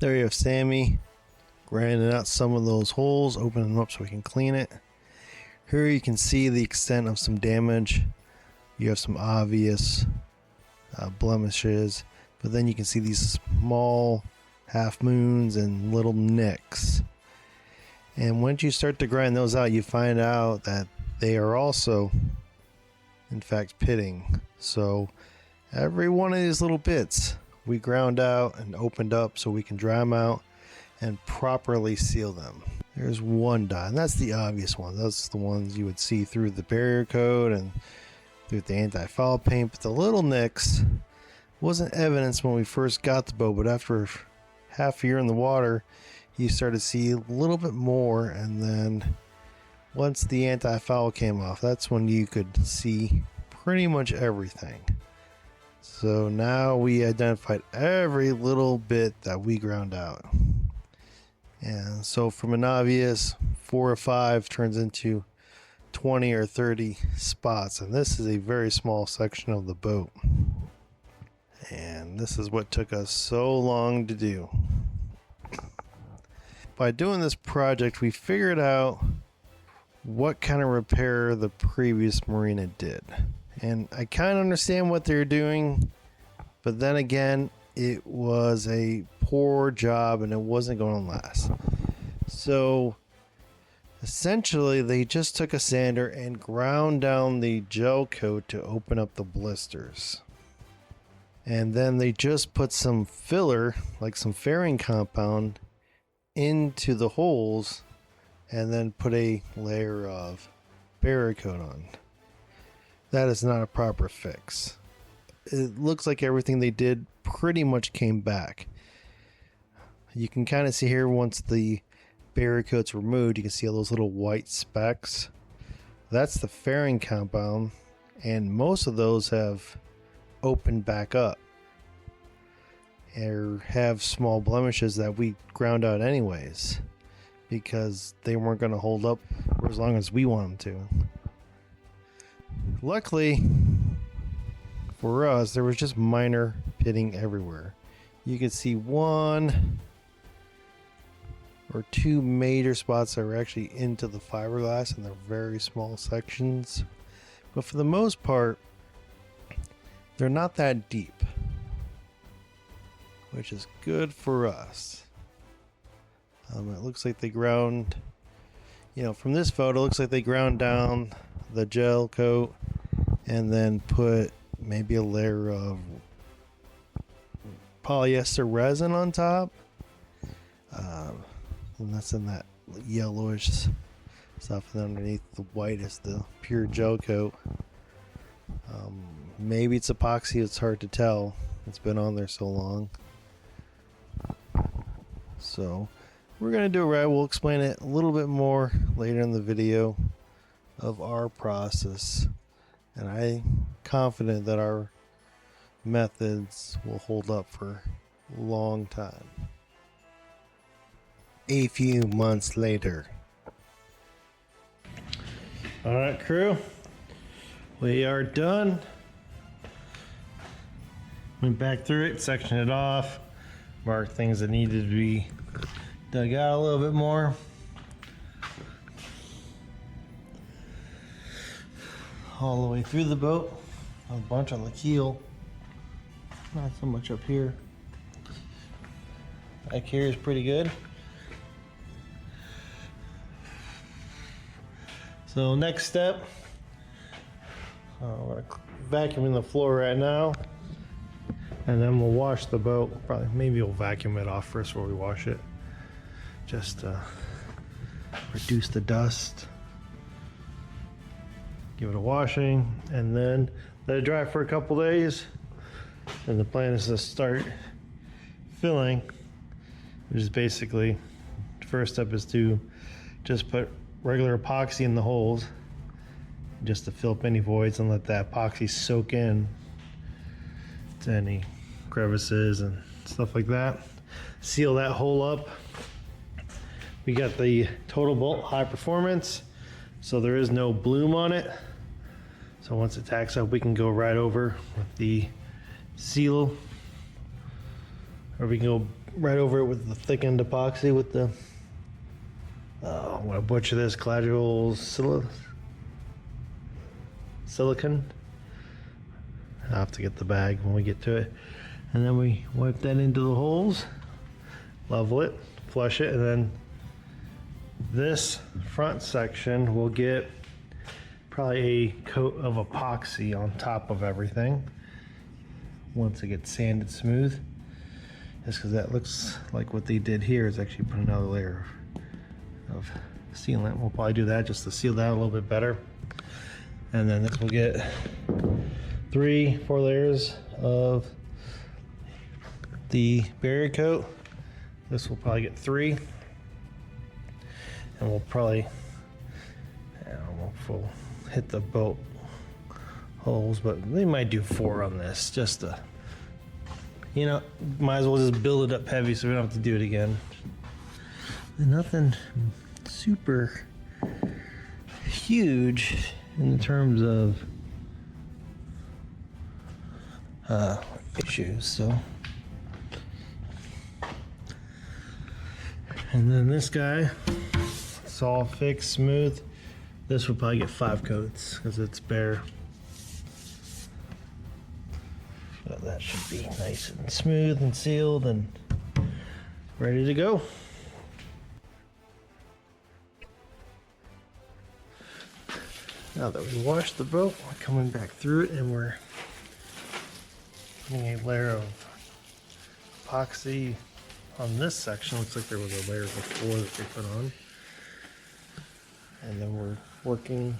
There you have Sammy grinding out some of those holes, opening them up so we can clean it. Here you can see the extent of some damage. You have some obvious blemishes, but then you can see these small half moons and little nicks. And once you start to grind those out, you find out that they are also, in fact, pitting. So every one of these little bits we ground out and opened up so we can dry them out and properly seal them. There's one dot, and that's the obvious one. That's the ones you would see through the barrier coat and through the anti-foul paint. But the little nicks wasn't evidence when we first got the boat, but after half a year in the water, you start to see a little bit more. And then once the anti-foul came off, that's when you could see pretty much everything. So now we identified every little bit that we ground out. And so from an obvious 4 or 5 turns into 20 or 30 spots. And this is a very small section of the boat. And this is what took us so long to do. By doing this project, we figured out what kind of repair the previous marina did. And I kind of understand what they're doing, but then again, it was a poor job and it wasn't going to last. So essentially, they just took a sander and ground down the gel coat to open up the blisters. And then they just put some filler, like some fairing compound, into the holes and then put a layer of barrier coat on. That is not a proper fix. It looks like everything they did pretty much came back. You can kind of see here once the barrier coat's removed, you can see all those little white specks. That's the fairing compound, and most of those have opened back up or have small blemishes that we ground out anyways because they weren't going to hold up for as long as we want them to. Luckily for us, there was just minor pitting everywhere. You could see 1 or 2 major spots that were actually into the fiberglass, and they're very small sections. But for the most part, they're not that deep, which is good for us. It looks like they ground, from this photo, it looks like they ground down the gel coat and then put maybe a layer of polyester resin on top. And that's in that yellowish stuff, and underneath the white is the pure gel coat. Maybe it's epoxy, it's hard to tell. It's been on there so long. So we're going to do it right. We'll explain it a little bit more later in the video of our process. And I'm confident that our methods will hold up for a long time. A few months later. Alright, crew. We are done. Went back through it, sectioned it off, marked things that needed to be dug out a little bit more. All the way through the boat. A bunch on the keel. Not so much up here. Back here is pretty good. So next step, we're vacuuming the floor right now, and then we'll wash the boat. Maybe we'll vacuum it off first before we wash it, just to reduce the dust. Give it a washing, and then let it dry for a couple days. And the plan is to start filling, which is basically, the first step is to just put regular epoxy in the holes just to fill up any voids and let that epoxy soak in to any crevices and stuff like that. Seal that hole up. We got the TotalFair high performance, so there is no bloom on it. So once it tacks up, we can go right over with the seal Or we can go right over it with the thickened epoxy with the, I'm gonna butcher this, Colloidal silicon. I'll have to get the bag when we get to it. And then we wipe that into the holes, level it, flush it, and then this front section will get probably a coat of epoxy on top of everything once it gets sanded smooth. Just because that looks like what they did here is actually put another layer of sealant. We'll probably do that just to seal that a little bit better. And then this will get 3-4 layers of the barrier coat. This will probably get 3. And we'll probably, I don't know if we'll hit the bolt holes, but we might do 4 on this just to, you know, might as well just build it up heavy so we don't have to do it again. And nothing super huge in terms of issues, so. And then this guy, it's all fixed, smooth. This will probably get 5 coats because it's bare. So that should be nice and smooth and sealed and ready to go. Now that we washed the boat, we're coming back through it and we're putting a layer of epoxy on this section. Looks like there was a layer before that they put on. And then we're working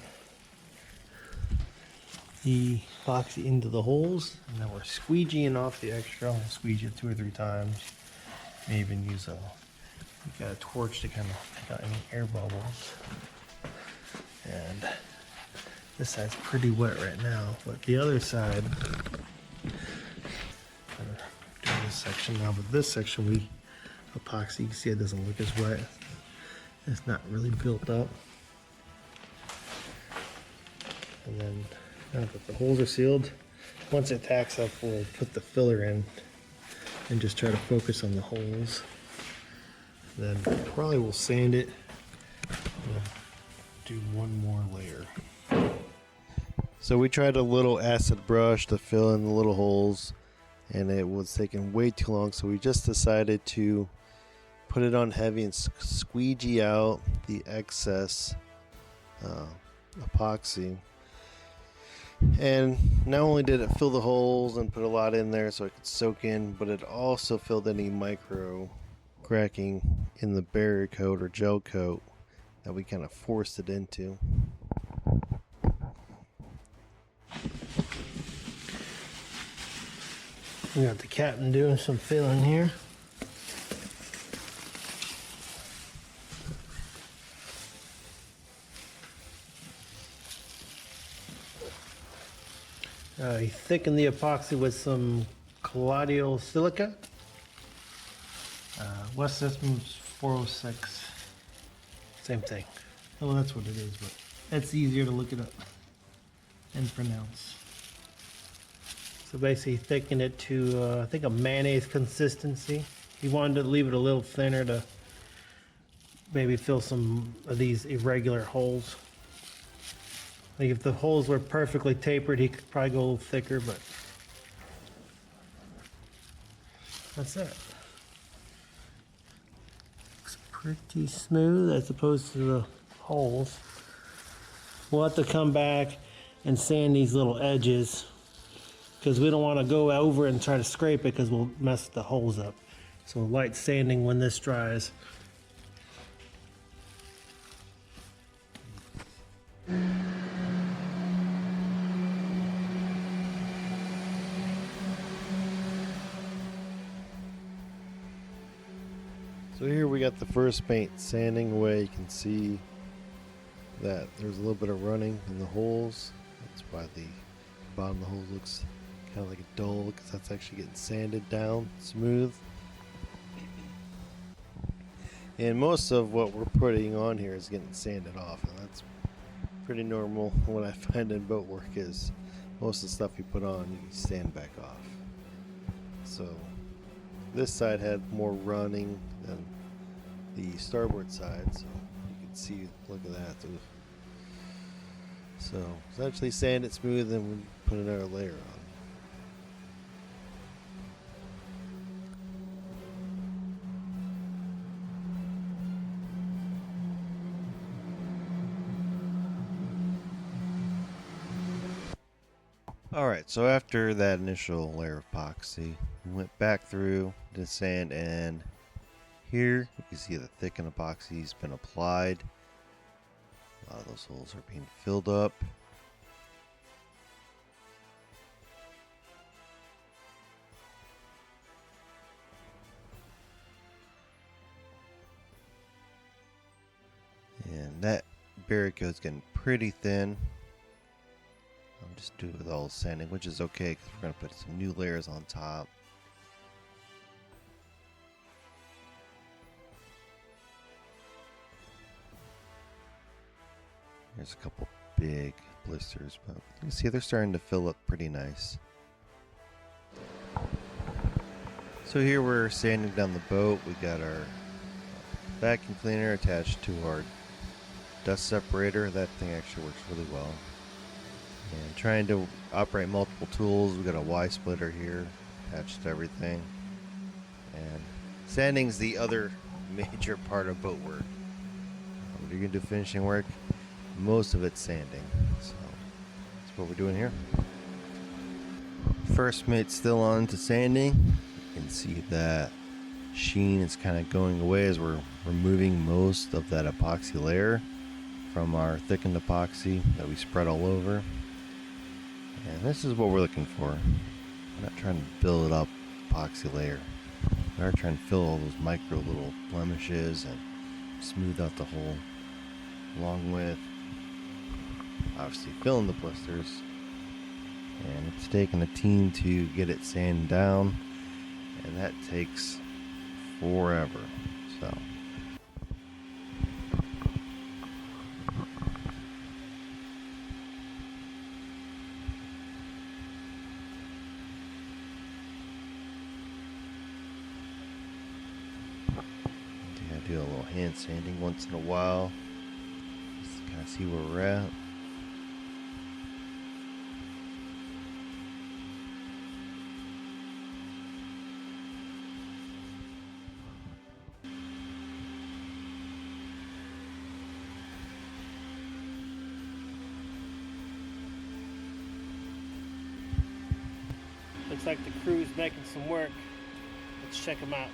the epoxy into the holes, and then we're squeegeeing off the extra. We'll squeegee it 2 or 3 times. May even use you got a torch to kind of take out any air bubbles. And this side's pretty wet right now, but the other side, doing this section now, but this section we epoxy, you can see it doesn't look as wet. It's not really built up. And then now that the holes are sealed, once it tacks up, we'll put the filler in and just try to focus on the holes. Then probably we'll sand it and do 1 more layer. So we tried a little acid brush to fill in the little holes, and it was taking way too long, so we just decided to put it on heavy and squeegee out the excess epoxy. And not only did it fill the holes and put a lot in there so it could soak in, but it also filled any micro cracking in the barrier coat or gel coat that we kind of forced it into. We got the captain doing some filling here. He thickened the epoxy with some Colloidal silica. West Systems 406. Same thing. Well, that's what it is, but it's easier to look it up and pronounce. So basically, thicken it to I think a mayonnaise consistency. He wanted to leave it a little thinner to maybe fill some of these irregular holes. Like if the holes were perfectly tapered, he could probably go a little thicker, but that's it. Looks pretty smooth as opposed to the holes. We'll have to come back and sand these little edges because we don't want to go over and try to scrape it because we'll mess the holes up. So light sanding when this dries. So here we got the first paint sanding away. You can see that there's a little bit of running in the holes. That's why the bottom of the hole looks kind of like a dull, because that's actually getting sanded down smooth. And most of what we're putting on here is getting sanded off, and that's pretty normal. What I find in boat work is most of the stuff you put on you sand back off. So this side had more running than the starboard side, so you can see, look at that. So essentially sand it smooth and we put another layer on. Alright, so after that initial layer of epoxy, we went back through the sand, and here you can see the thickened epoxy has been applied. A lot of those holes are being filled up. And that barrier coat is getting pretty thin. I'll just do it with all sanding, which is okay because we're going to put some new layers on top. There's a couple big blisters, but you can see they're starting to fill up pretty nice. So here we're sanding down the boat. We got our vacuum cleaner attached to our dust separator. That thing actually works really well. And trying to operate multiple tools, we got a Y splitter here attached to everything. And sanding's the other major part of boat work. When you're gonna do finishing work, most of it's sanding. So that's what we're doing here. First mate's still on to sanding. You can see that sheen is kind of going away as we're removing most of that epoxy layer from our thickened epoxy that we spread all over. And this is what we're looking for. We're not trying to build up epoxy layer. We are trying to fill all those micro little blemishes and smooth out the hole, along with obviously filling the blisters. And it's taken a team to get it sanded down, and that takes forever. So do a little hand sanding once in a while, just to kind of see where we're at. Looks like the crew's making some work. Let's check them out.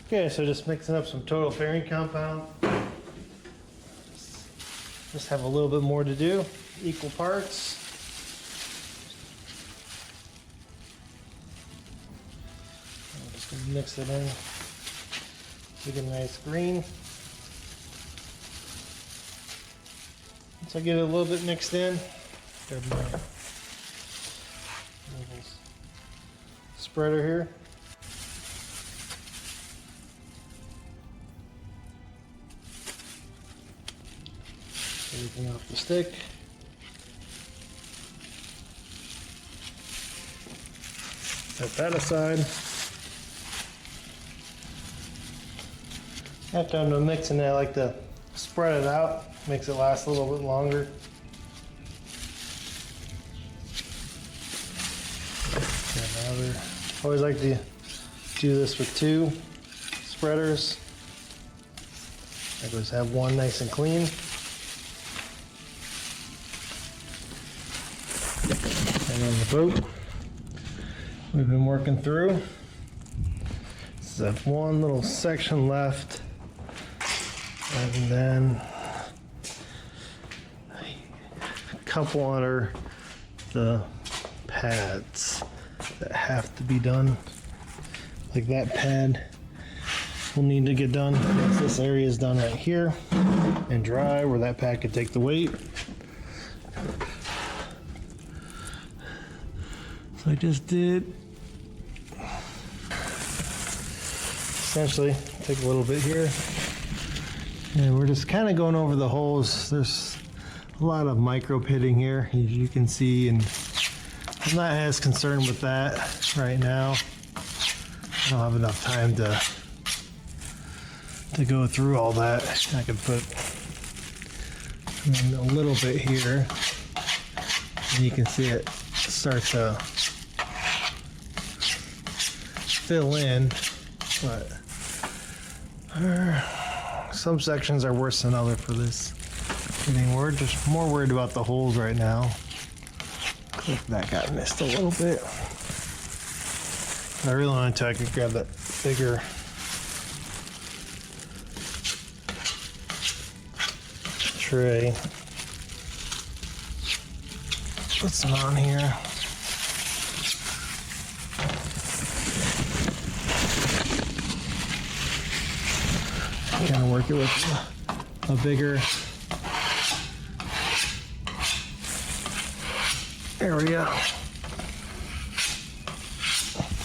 Okay, so just mixing up some TotalFair compound. Just have a little bit more to do, equal parts. I'm just gonna mix it in, get a nice green. Once I get it a little bit mixed in, grab my little spreader here. Everything off the stick. Set that aside. After I'm done mixing it, I like to spread it out, makes it last a little bit longer. Always like to do this with two spreaders. I always have one nice and clean. on the boat we've been working through. So one little section left, and then a couple under the pads that have to be done. Like that pad will need to get done once this area is done right here and dry, where that pad could take the weight. So I just did essentially take a little bit here, and we're just kind of going over the holes. There's a lot of micro pitting here, as you can see, and I'm not as concerned with that right now. I don't have enough time to go through all that. I could put a little bit here, and you can see it start to fill in, but some sections are worse than others for this. We're just more worried about the holes right now. Clip that got missed a little bit. I really wanted to, I could grab that bigger tray. Put some on here. Kind of work it with a bigger area,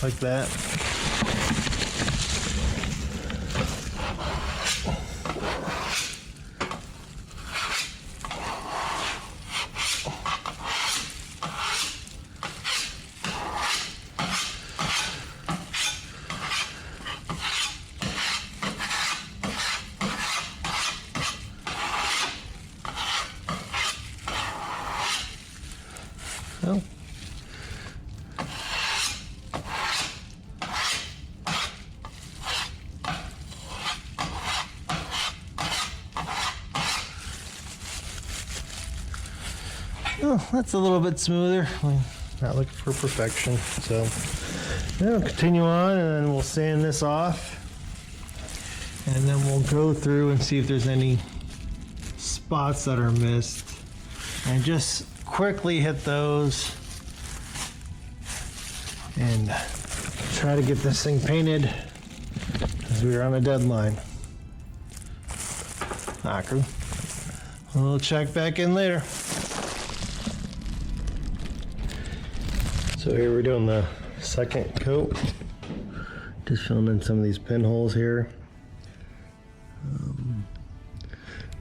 like that. Oh. Oh, that's a little bit smoother. I'm not looking for perfection, so we'll continue on, and then we'll sand this off, and then we'll go through and see if there's any spots that are missed, and just quickly hit those and try to get this thing painted, because we are on a deadline. Knocker. We'll check back in later. So here we're doing the second coat. Just filling in some of these pinholes here.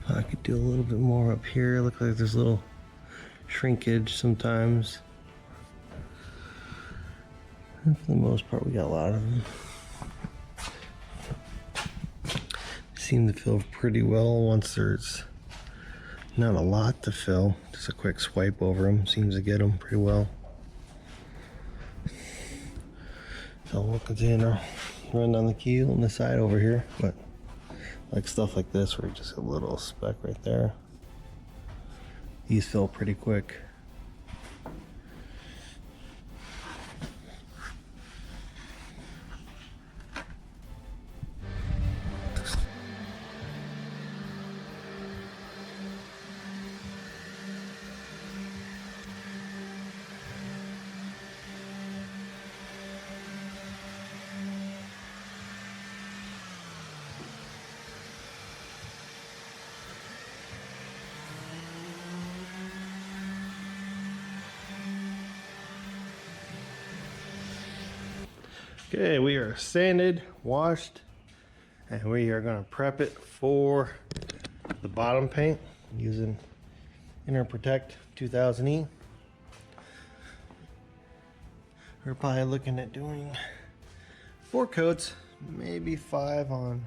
I could do a little bit more up here. Look like there's a little shrinkage sometimes. And for the most part, we got a lot of them. Seem to fill pretty well once there's not a lot to fill. Just a quick swipe over them seems to get them pretty well. So we'll continue to run down the keel on the side over here, but like stuff like this where you just get a little speck right there. These fill pretty quick. Okay, we are sanded, washed, and we are going to prep it for the bottom paint using InterProtect 2000E. We're probably looking at doing 4 coats, maybe 5 on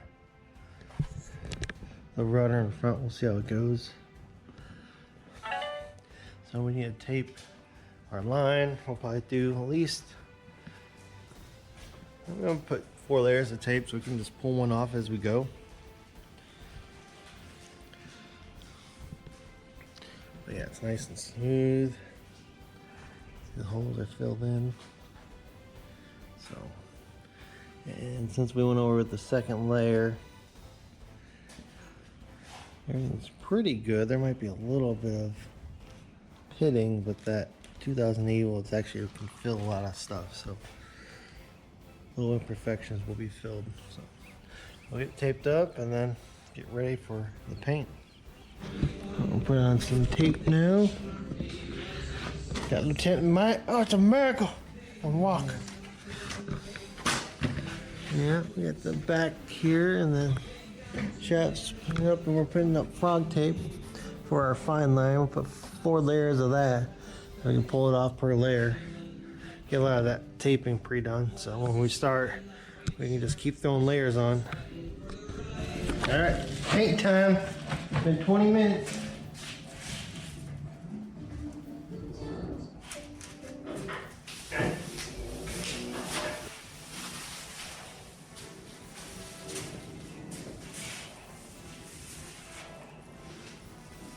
the rudder in front. We'll see how it goes. So we need to tape our line. We'll probably do at least, I'm going to put 4 layers of tape so we can just pull one off as we go. But yeah, it's nice and smooth. The holes are filled in. So, and since we went over with the second layer, everything's pretty good. There might be a little bit of pitting, but that 2008 will actually can fill a lot of stuff. So little imperfections will be filled. So we'll get taped up and then get ready for the paint. I'll put on some tape now. Got Lieutenant Mike. Oh, it's a miracle. On walk. Yeah, we got the back here and then shafts up, and we're putting up frog tape for our fine line. We'll put 4 layers of that. We can pull it off per layer. Get a lot of that taping pre-done. So when we start, we can just keep throwing layers on. All right, paint time. It's been 20 minutes.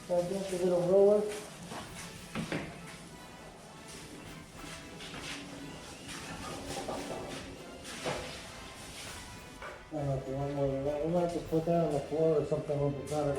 So just a little roller. I don't know if you want more than that. We might have to put that on the floor or something a little bit better.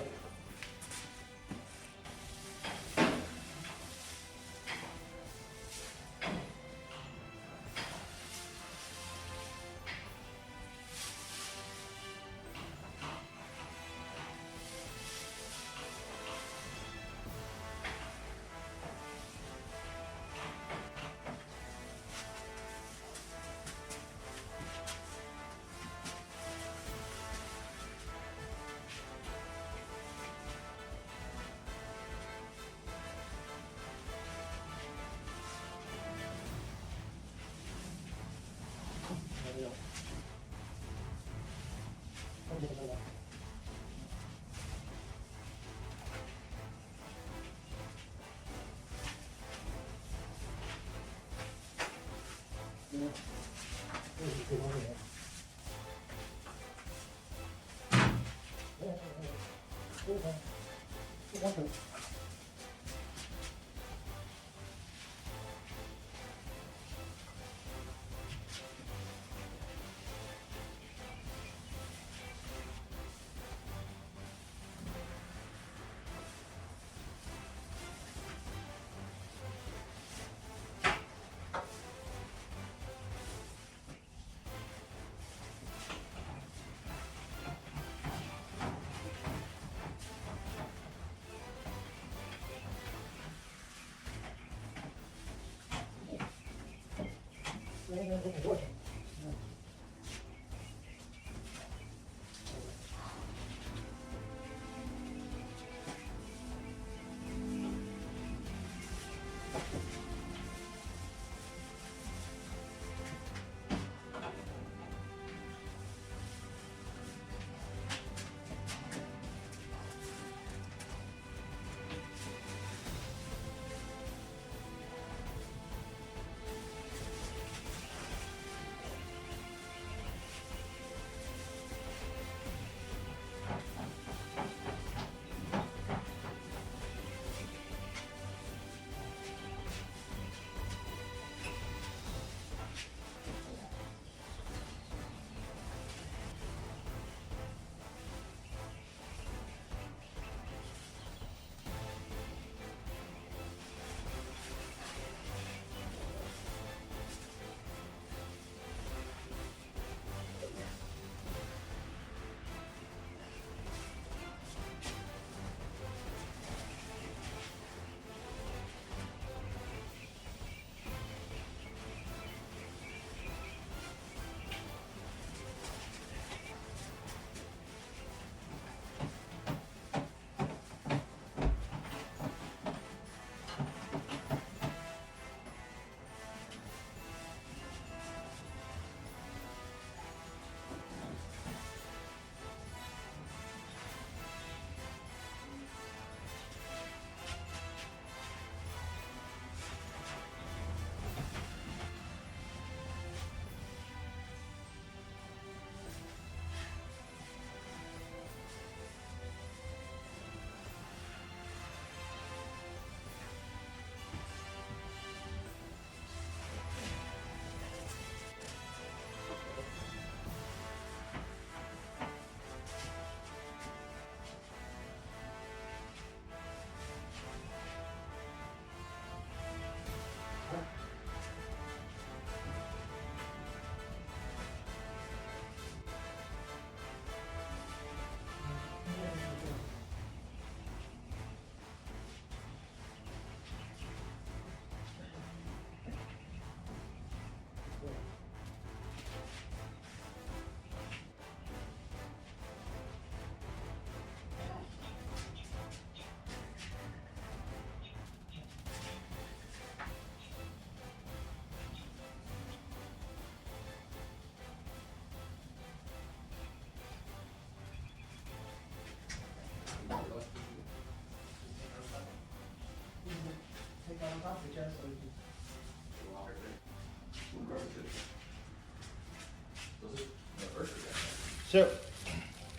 So,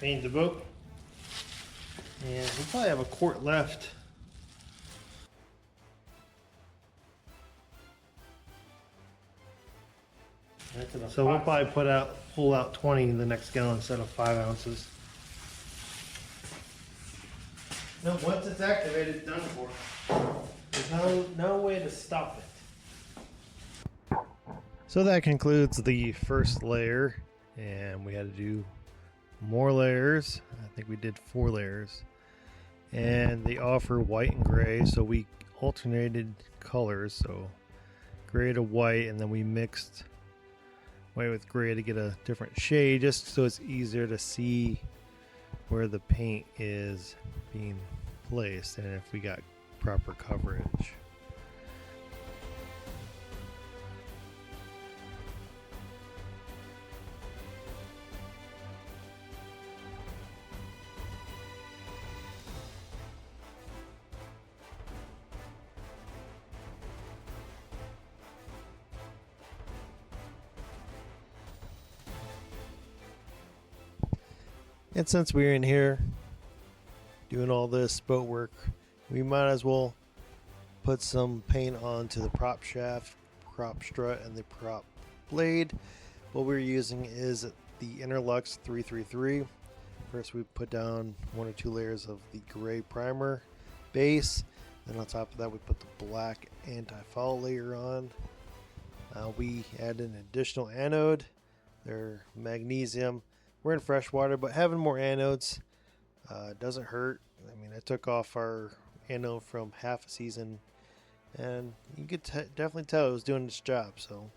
paint the boat. And we probably have a quart left. So we'll probably pull out 20 in the next gallon instead of 5 ounces. No, once it's activated, it's done for. There's no way to stop it. So that concludes the first layer, and we had to do more layers. I think we did 4 layers, and they offer white and gray, so we alternated colors, so gray to white, and then we mixed white with gray to get a different shade, just so it's easier to see where the paint is being placed and if we got proper coverage. And since we're in here doing all this boat work, we might as well put some paint onto the prop shaft, prop strut, and the prop blade. What we're using is the Interlux 333. First we put down 1 or 2 layers of the gray primer base, then on top of that we put the black anti-foul layer on. We add an additional anode. They're magnesium. We're in freshwater, but having more anodes doesn't hurt. I mean, I took off our anode from half a season, and you could definitely tell it was doing its job, so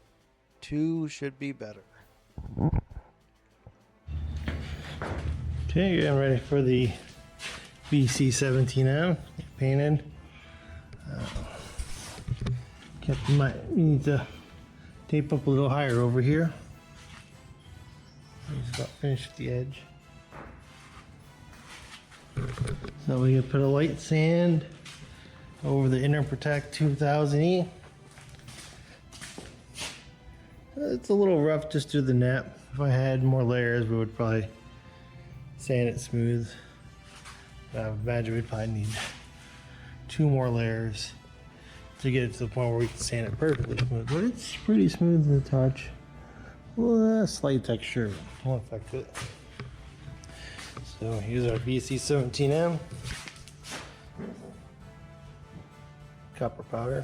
2 should be better. Okay, getting ready for the BC17M painted. Might need to tape up a little higher over here. Just about finished at the edge. So we can put a light sand over the InterProtect 2000E. It's a little rough just through the nap. If I had more layers, we would probably sand it smooth. I would imagine we'd probably need 2 more layers to get it to the point where we can sand it perfectly smooth. But it's pretty smooth to the touch. Well, slight texture won't affect it. So here's our BC17M copper powder.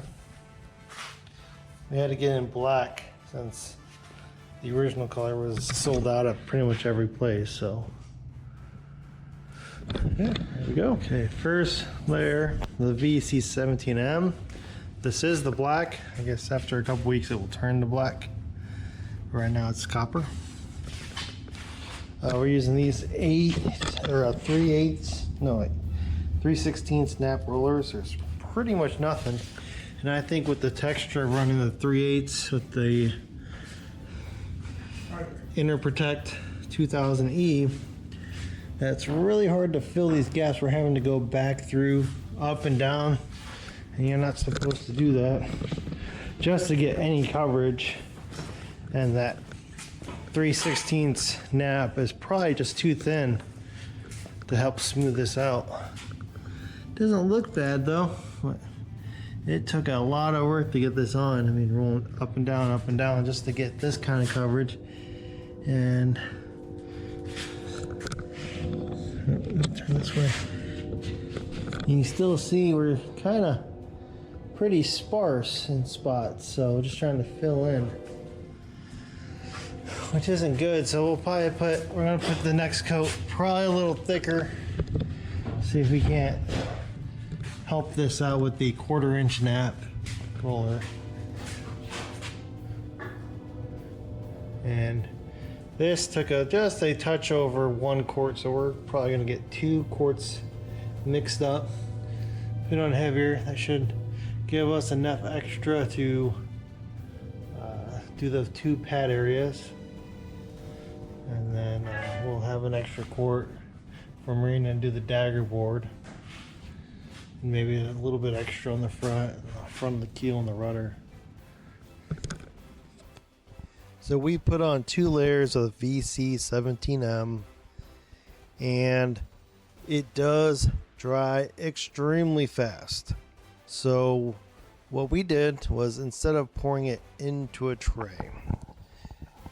We had to get in black since the original color was sold out at pretty much every place. So yeah, there we go. Okay, first layer, the BC17M. This is the black. I guess after a couple weeks it will turn to black. Right now it's copper. We're using these 3/16 snap rollers. There's pretty much nothing, and I think with the texture of running the 3/8 with the InterProtect 2000E, that's really hard to fill these gaps. We're having to go back through, up and down, and you're not supposed to do that just to get any coverage. And that 3/16 nap is probably just too thin to help smooth this out. Doesn't look bad though. It took a lot of work to get this on. I mean, rolling up and down just to get this kind of coverage. And turn this way. You can still see we're kind of pretty sparse in spots, so just trying to fill in, which isn't good. So we're gonna put the next coat probably a little thicker. See if we can't help this out with the 1/4-inch nap roller. And this took just a touch over 1 quart, so we're probably gonna get 2 quarts mixed up. Put on heavier, that should give us enough extra to do the 2 pad areas. And then we'll have an extra quart for Marina and do the dagger board. And maybe a little bit extra on the front of the keel and the rudder. So we put on 2 layers of VC17M, and it does dry extremely fast. So what we did was, instead of pouring it into a tray,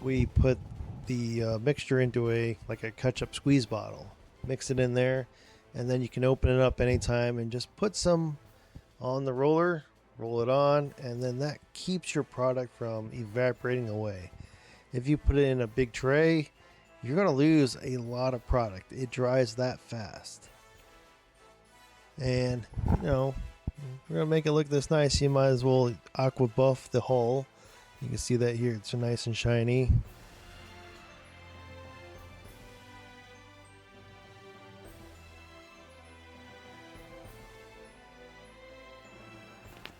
we put the mixture into a ketchup squeeze bottle, mix it in there, and then you can open it up anytime and just put some on the roller, roll it on, and then that keeps your product from evaporating away. If you put it in a big tray, you're going to lose a lot of product. It dries that fast. And, you know, we're going to make it look this nice. You might as well aqua buff the hull. You can see that here. It's nice and shiny.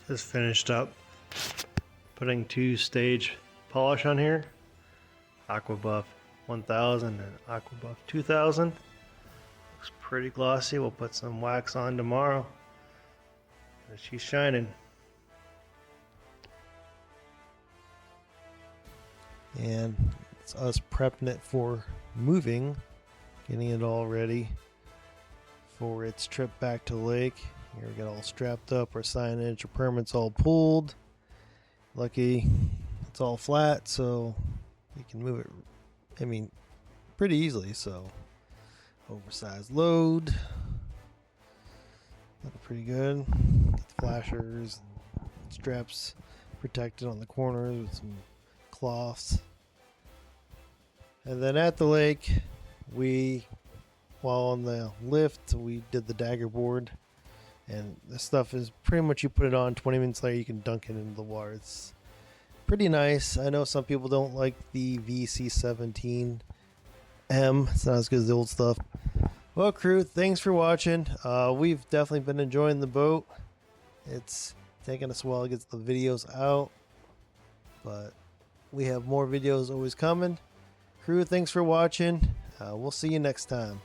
Just finished up putting 2-stage polish on here. Aqua Buff 1000 and Aqua Buff 2000. Looks pretty glossy. We'll put some wax on tomorrow. She's shining. And it's us prepping it for moving, getting it all ready for its trip back to the lake. Here we got all strapped up, our signage, our permits all pulled. Lucky it's all flat, so you can move it, I mean, pretty easily. So oversized load, looking pretty good. Get the flashers, and straps protected on the corners with some cloths. And then at the lake, while on the lift, we did the dagger board. And this stuff is pretty much, you put it on, 20 minutes later you can dunk it into the water. It's pretty nice. I know some people don't like the VC17M. It's not as good as the old stuff. Well, crew, thanks for watching. We've definitely been enjoying the boat. It's taking us a while to get the videos out, but we have more videos always coming. Crew, thanks for watching. We'll see you next time.